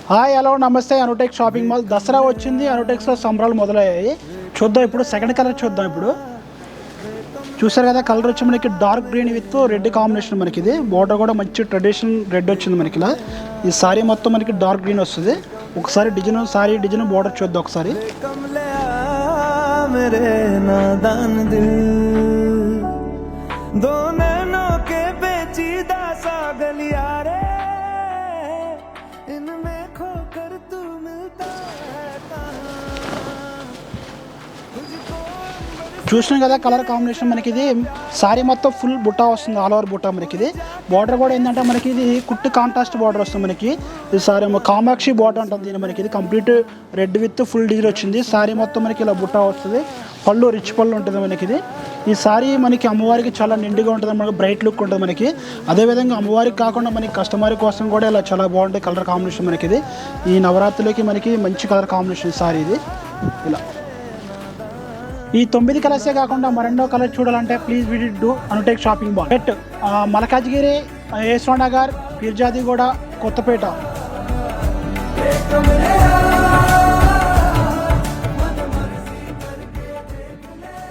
Hi hello నమస్తే Anutech shopping mall Dasara వచ్చింది. అనుటెక్స్లో సంబరాలు మొదలయ్యాయి. చూద్దాం ఇప్పుడు సెకండ్ కలర్ చూద్దాం. ఇప్పుడు చూసారు కదా, కలర్ వచ్చి మనకి dark green with red combination. మనకి ఇది బోర్డర్ కూడా మంచి ట్రెడిషనల్ రెడ్ వచ్చింది మనకి. ఇలా ఈ సారీ మొత్తం మనకి డార్క్ గ్రీన్ వస్తుంది. ఒకసారి డిజైన్ సారీ డిజైన్ బోర్డర్ చూద్దాం ఒకసారి. చూసినాం కదా కలర్ కాంబినేషన్. మనకి ఇది సారీ మొత్తం ఫుల్ బుట్టా వస్తుంది, ఆల్ ఓవర్ బుట్టా. మనకి ఇది బార్డర్ కూడా ఏంటంటే మనకి ఇది కుట్టు కాంట్రాస్ట్ బార్డర్ వస్తుంది. మనకి ఇది సారీ కామాక్షి బార్డర్ ఉంటుంది దీని. మనకి ఇది complete red with full design వచ్చింది. సారీ మొత్తం మనకి ఇలా బుట్టా వస్తుంది. పళ్ళు రిచ్ పళ్ళు ఉంటుంది మనకి ఇది. ఈ సారీ మనకి అమ్మవారికి చాలా నిండుగా ఉంటుంది, మనకి బ్రైట్ లుక్ ఉంటుంది మనకి. అదేవిధంగా అమ్మవారికి కాకుండా మనకి కస్టమర్ కోసం కూడా ఇలా చాలా బాగుంటుంది కలర్ కాంబినేషన్. మనకి ఇది ఈ నవరాత్రులకి మనకి మంచి కలర్ కాంబినేషన్ సారీ ఇది. ఇలా ఈ 9 కలర్సే కాకుండా మరెన్నో కలర్ చూడాలంటే please visit to Anutech shopping mall at Malkajgiri, Yashwant Nagar, Peerzadiguda, Kothapeta.